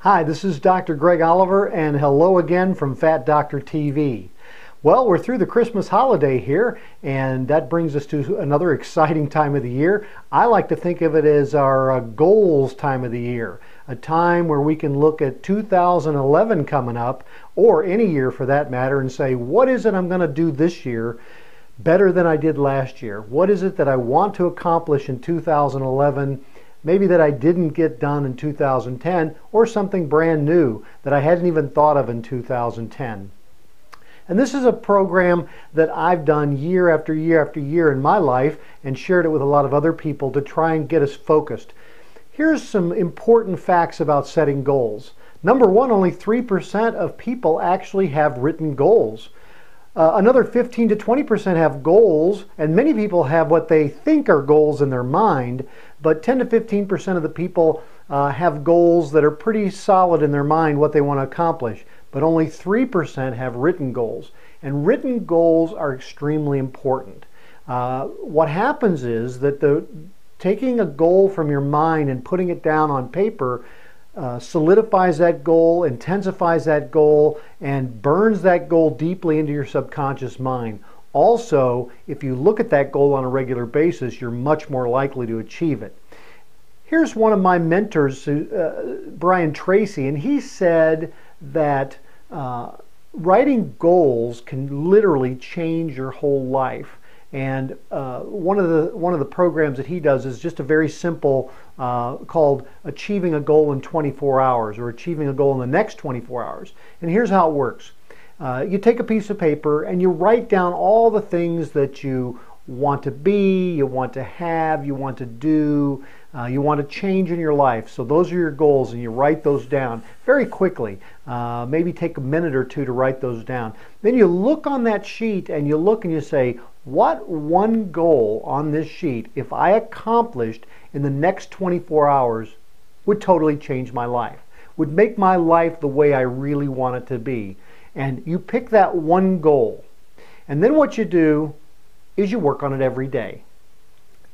Hi, this is Dr. Greg Oliver, and hello again from Fat Doctor TV. Well, we're through the Christmas holiday here, and that brings us to another exciting time of the year. I like to think of it as our goals time of the year, a time where we can look at 2011 coming up, or any year for that matter, and say, what is it I'm going to do this year better than I did last year? What is it that I want to accomplish in 2011? Maybe that I didn't get done in 2010, or something brand new that I hadn't even thought of in 2010. And this is a program that I've done year after year after year in my life and shared it with a lot of other people to try and get us focused. Here's some important facts about setting goals. Number one, only 3% of people actually have written goals. Another 15 to 20% have goals, and many people have what they think are goals in their mind, but 10 to 15% of the people have goals that are pretty solid in their mind, what they want to accomplish, but only 3% have written goals. And written goals are extremely important. What happens is that taking a goal from your mind and putting it down on paper solidifies that goal, intensifies that goal, and burns that goal deeply into your subconscious mind. Also, if you look at that goal on a regular basis, you're much more likely to achieve it. Here's one of my mentors, Brian Tracy, and he said that writing goals can literally change your whole life. And one of the programs that he does is just a very simple called Achieving a Goal in 24 Hours, or Achieving a Goal in the Next 24 Hours. And here's how it works. You take a piece of paper and you write down all the things that you want to be, you want to have, you want to do, you want to change in your life. So those are your goals, and you write those down very quickly. Maybe take a minute or two to write those down. Then you look on that sheet and you look and you say, what one goal on this sheet, if I accomplished in the next 24 hours, would totally change my life, would make my life the way I really want it to be? And you pick that one goal. And then what you do is you work on it every day.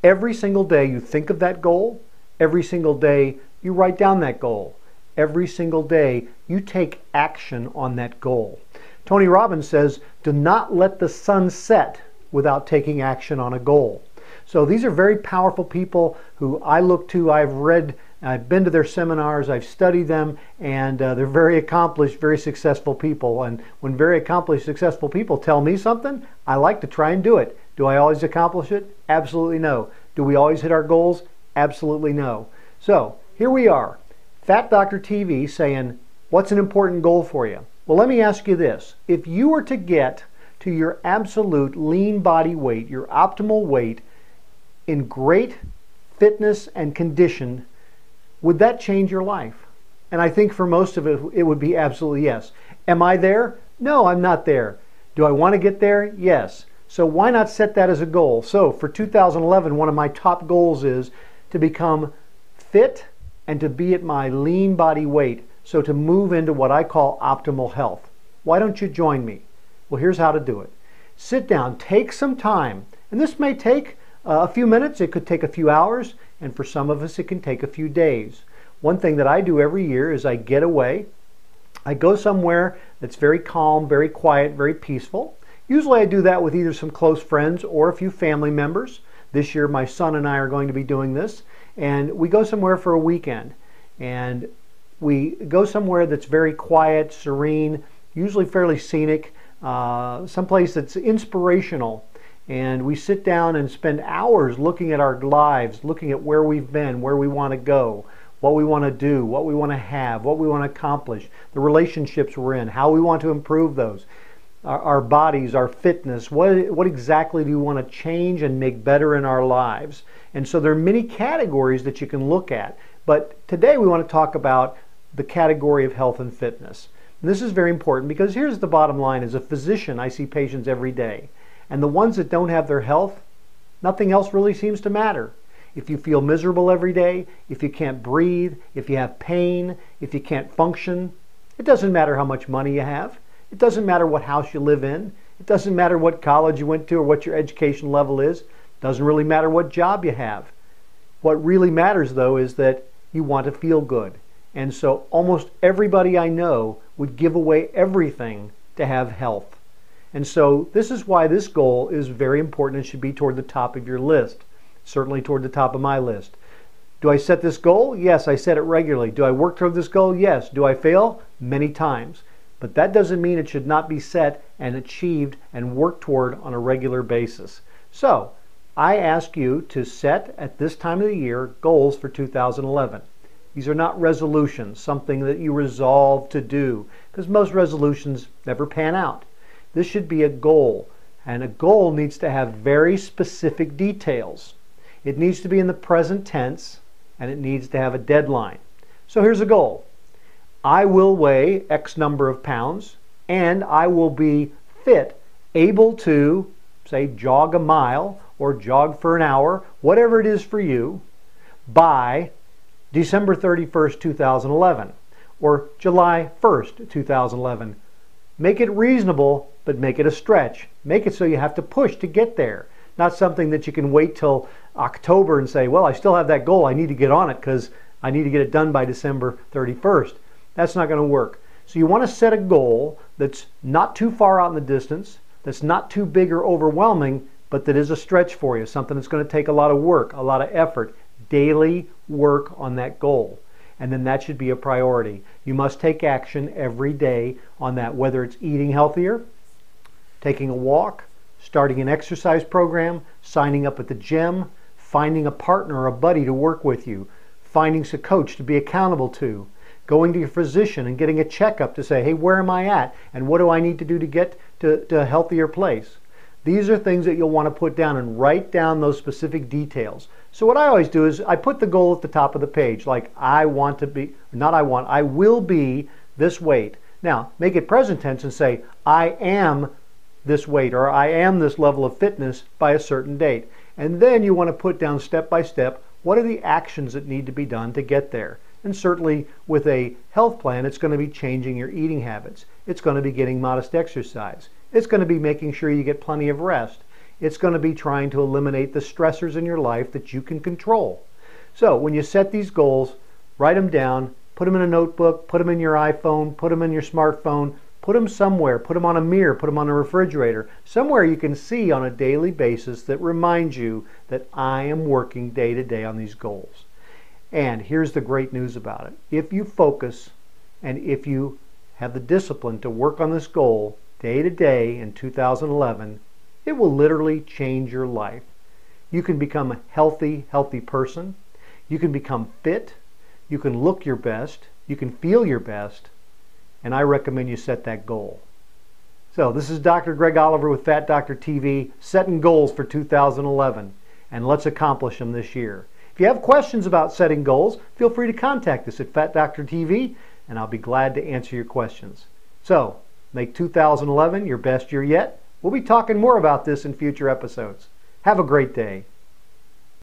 Every single day you think of that goal. Every single day you write down that goal. Every single day you take action on that goal. Tony Robbins says, do not let the sun set without taking action on a goal. So these are very powerful people who I look to. I've been to their seminars, I've studied them, and they're very accomplished, very successful people. And when very accomplished, successful people tell me something, I like to try and do it. Do I always accomplish it? Absolutely no. Do we always hit our goals? Absolutely no. So here we are, Fat Doctor TV, saying, what's an important goal for you? Well, let me ask you this. If you were to get to your absolute lean body weight, your optimal weight, in great fitness and condition, would that change your life? And I think for most of it, it would be absolutely yes. Am I there? No, I'm not there. Do I want to get there? Yes. So why not set that as a goal? So for 2011, one of my top goals is to become fit and to be at my lean body weight. So to move into what I call optimal health. Why don't you join me? Well, here's how to do it. Sit down, take some time, and this may take a few minutes, it could take a few hours, and for some of us it can take a few days. One thing that I do every year is I get away. I go somewhere that's very calm, very quiet, very peaceful. Usually I do that with either some close friends or a few family members. This year my son and I are going to be doing this, and we go somewhere for a weekend. And we go somewhere that's very quiet, serene, usually fairly scenic, someplace that's inspirational, and we sit down and spend hours looking at our lives, looking at where we've been, where we want to go, what we want to do, what we want to have, what we want to accomplish, the relationships we're in, how we want to improve those, our bodies, our fitness, what exactly do we want to change and make better in our lives. And so there are many categories that you can look at, but today we want to talk about the category of health and fitness. And this is very important because here's the bottom line. As a physician, I see patients every day. And the ones that don't have their health, nothing else really seems to matter. If you feel miserable every day, if you can't breathe, if you have pain, if you can't function, it doesn't matter how much money you have. It doesn't matter what house you live in. It doesn't matter what college you went to or what your education level is. It doesn't really matter what job you have. What really matters, though, is that you want to feel good. And so almost everybody I know would give away everything to have health. And so this is why this goal is very important and should be toward the top of your list, certainly toward the top of my list. Do I set this goal? Yes, I set it regularly. Do I work toward this goal? Yes. Do I fail? Many times. But that doesn't mean it should not be set and achieved and worked toward on a regular basis. So, I ask you to set at this time of the year goals for 2011. These are not resolutions, something that you resolve to do, because most resolutions never pan out. This should be a goal, and a goal needs to have very specific details. It needs to be in the present tense, and it needs to have a deadline. So here's a goal. I will weigh X number of pounds, and I will be fit, able to, say, jog a mile or jog for an hour, whatever it is for you, by December 31st, 2011, or July 1st, 2011. Make it reasonable, but make it a stretch. Make it so you have to push to get there. Not something that you can wait till October and say, well, I still have that goal. I need to get on it because I need to get it done by December 31st. That's not going to work. So you want to set a goal that's not too far out in the distance, that's not too big or overwhelming, but that is a stretch for you, something that's going to take a lot of work, a lot of effort, daily work on that goal. And then that should be a priority. You must take action every day on that, whether it's eating healthier, taking a walk, starting an exercise program, signing up at the gym, finding a partner or a buddy to work with you, finding a coach to be accountable to, going to your physician and getting a checkup to say, hey, where am I at? And what do I need to do to get to a healthier place? These are things that you'll want to put down and write down those specific details. So what I always do is I put the goal at the top of the page, like I will be this weight. Now, make it present tense and say, I am this weight, or I am this level of fitness by a certain date. And then you want to put down step by step, what are the actions that need to be done to get there? And certainly with a health plan, it's going to be changing your eating habits. It's going to be getting modest exercise. It's going to be making sure you get plenty of rest. It's going to be trying to eliminate the stressors in your life that you can control. So when you set these goals, write them down, put them in a notebook, put them in your iPhone, put them in your smartphone, put them somewhere, put them on a mirror, put them on a refrigerator, somewhere you can see on a daily basis that reminds you that I am working day to day on these goals. And here's the great news about it. If you focus and if you have the discipline to work on this goal day to day in 2011, it will literally change your life. You can become a healthy person. You can become fit. You can look your best. You can feel your best. And I recommend you set that goal. So this is Dr. Greg Oliver with Fat Doctor TV, setting goals for 2011. And let's accomplish them this year. If you have questions about setting goals, feel free to contact us at Fat Doctor TV, and I'll be glad to answer your questions. So, make 2011 your best year yet. We'll be talking more about this in future episodes. Have a great day.